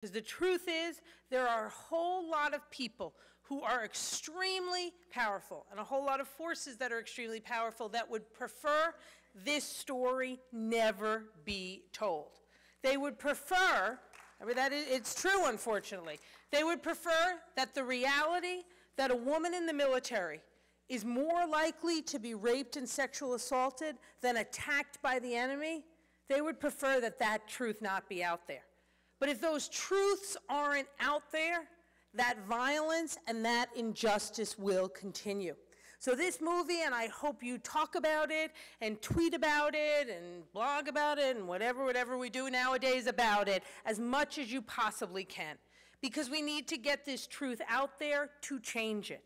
Because the truth is, there are a whole lot of people who are extremely powerful and a whole lot of forces that are extremely powerful that would prefer this story never be told. They would prefer, I mean, it's true, unfortunately, they would prefer that the reality that a woman in the military is more likely to be raped and sexually assaulted than attacked by the enemy. They would prefer that that truth not be out there. But if those truths aren't out there, that violence and that injustice will continue. So this movie, and I hope you talk about it and tweet about it and blog about it and whatever we do nowadays about it as much as you possibly can. Because we need to get this truth out there to change it.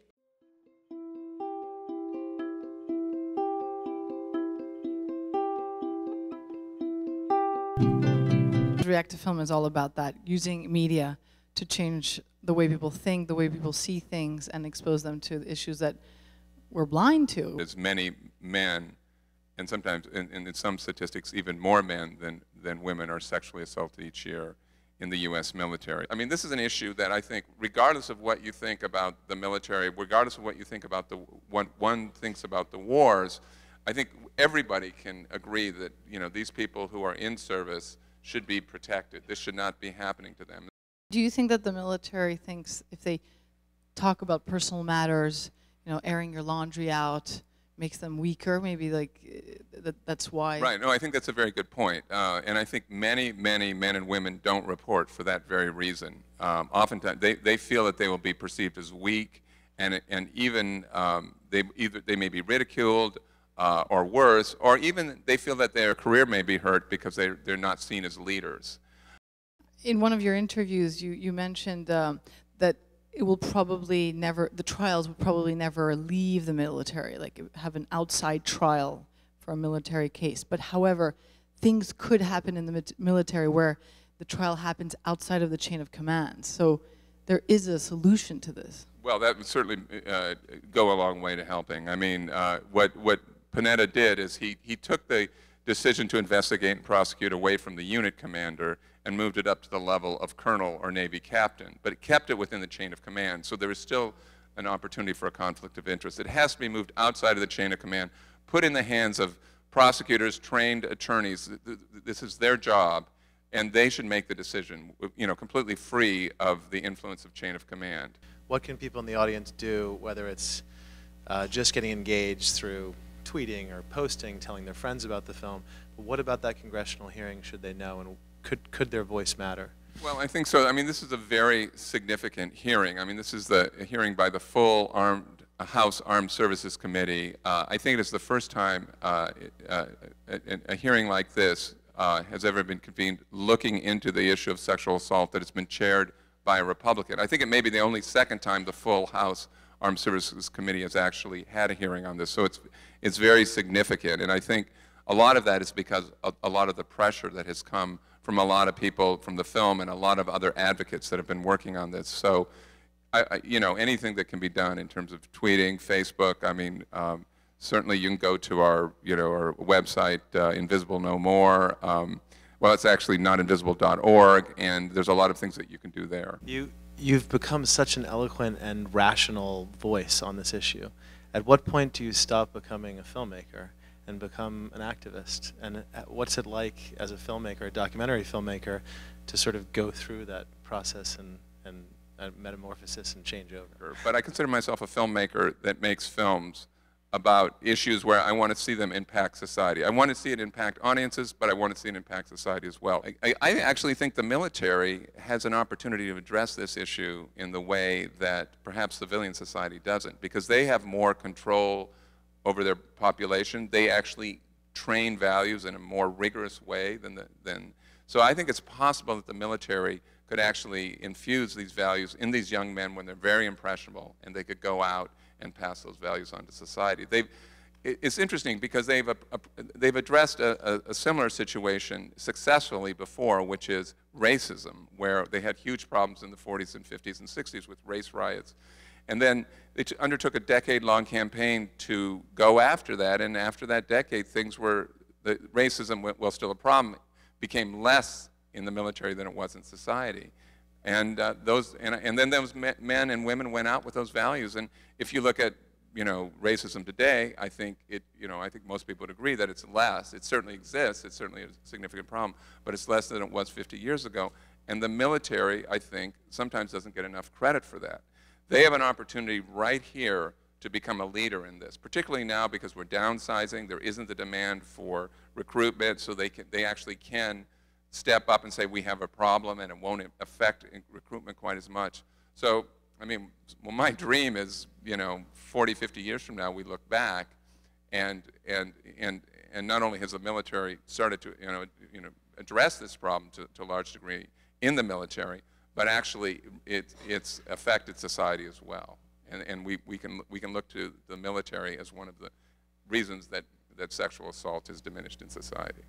React to Film is all about that, using media to change the way people think, the way people see things, and expose them to the issues that we're blind to. As many men, and sometimes, in some statistics, even more men than women are sexually assaulted each year in the U.S. military. I mean, this is an issue that I think, regardless of what you think about the military, regardless of what you think about what one thinks about the wars, I think everybody can agree that, you know, these people who are in service should be protected. This should not be happening to them. Do you think that the military thinks if they talk about personal matters, you know, airing your laundry out, makes them weaker? Maybe like that's why. Right. No, I think that's a very good point. And I think many men and women don't report for that very reason. Oftentimes, they feel that they will be perceived as weak, and even they may be ridiculed. Or worse, or even they feel that their career may be hurt because they're not seen as leaders. In one of your interviews, you mentioned that it will probably never, the trials will probably never leave the military, like have an outside trial for a military case. But however, things could happen in the military where the trial happens outside of the chain of command. So there is a solution to this. Well, that would certainly go a long way to helping. I mean, what Panetta did is he took the decision to investigate and prosecute away from the unit commander and moved it up to the level of colonel or Navy captain, but it kept it within the chain of command, so there is still an opportunity for a conflict of interest. It has to be moved outside of the chain of command, put in the hands of prosecutors, trained attorneys. This is their job, and they should make the decision, you know, completely free of the influence of chain of command. What can people in the audience do, whether it's just getting engaged through tweeting or posting, telling their friends about the film, but what about that congressional hearing should they know, and could their voice matter? Well, I think so. I mean, this is a very significant hearing. I mean, this is the hearing by the full House Armed Services Committee. I think it is the first time a hearing like this has ever been convened looking into the issue of sexual assault that has been chaired by a Republican. I think it may be the only second time the full House Armed Services Committee has actually had a hearing on this, so it's very significant, and I think a lot of that is because a lot of the pressure that has come from a lot of people from the film and a lot of other advocates that have been working on this. So, you know, anything that can be done in terms of tweeting, Facebook. I mean, certainly you can go to our, you know, our website, Invisible No More. Well, it's actually notinvisible.org, and there's a lot of things that you can do there. You've become such an eloquent and rational voice on this issue. At what point do you stop becoming a filmmaker and become an activist? And what's it like as a filmmaker, a documentary filmmaker, to sort of go through that process and metamorphosis and changeover? But I consider myself a filmmaker that makes films about issues where I want to see them impact society. I want to see it impact audiences, but I want to see it impact society as well. I actually think the military has an opportunity to address this issue in the way that perhaps civilian society doesn't, because they have more control over their population. They actually train values in a more rigorous way so I think it's possible that the military could actually infuse these values in these young men when they're very impressionable, and they could go out and pass those values on to society. It's interesting because they've addressed a similar situation successfully before, which is racism, where they had huge problems in the 40s and 50s and 60s with race riots. And then they undertook a decade-long campaign to go after that, and after that decade, racism, while still a problem, became less in the military than it was in society. And and then those men and women went out with those values. And if you look at, you know, racism today, I think I think most people would agree that it's less. It certainly exists. It's certainly a significant problem, but it's less than it was 50 years ago. And the military, I think, sometimes doesn't get enough credit for that. They have an opportunity right here to become a leader in this, particularly now because we're downsizing. There isn't the demand for recruitment, so they actually can step up and say we have a problem, and it won't affect recruitment quite as much. So, I mean, well, my dream is, you know, 40, 50 years from now, we look back, and not only has the military started to, you know, address this problem to a large degree in the military, but actually it's affected society as well. And we can look to the military as one of the reasons that sexual assault has diminished in society.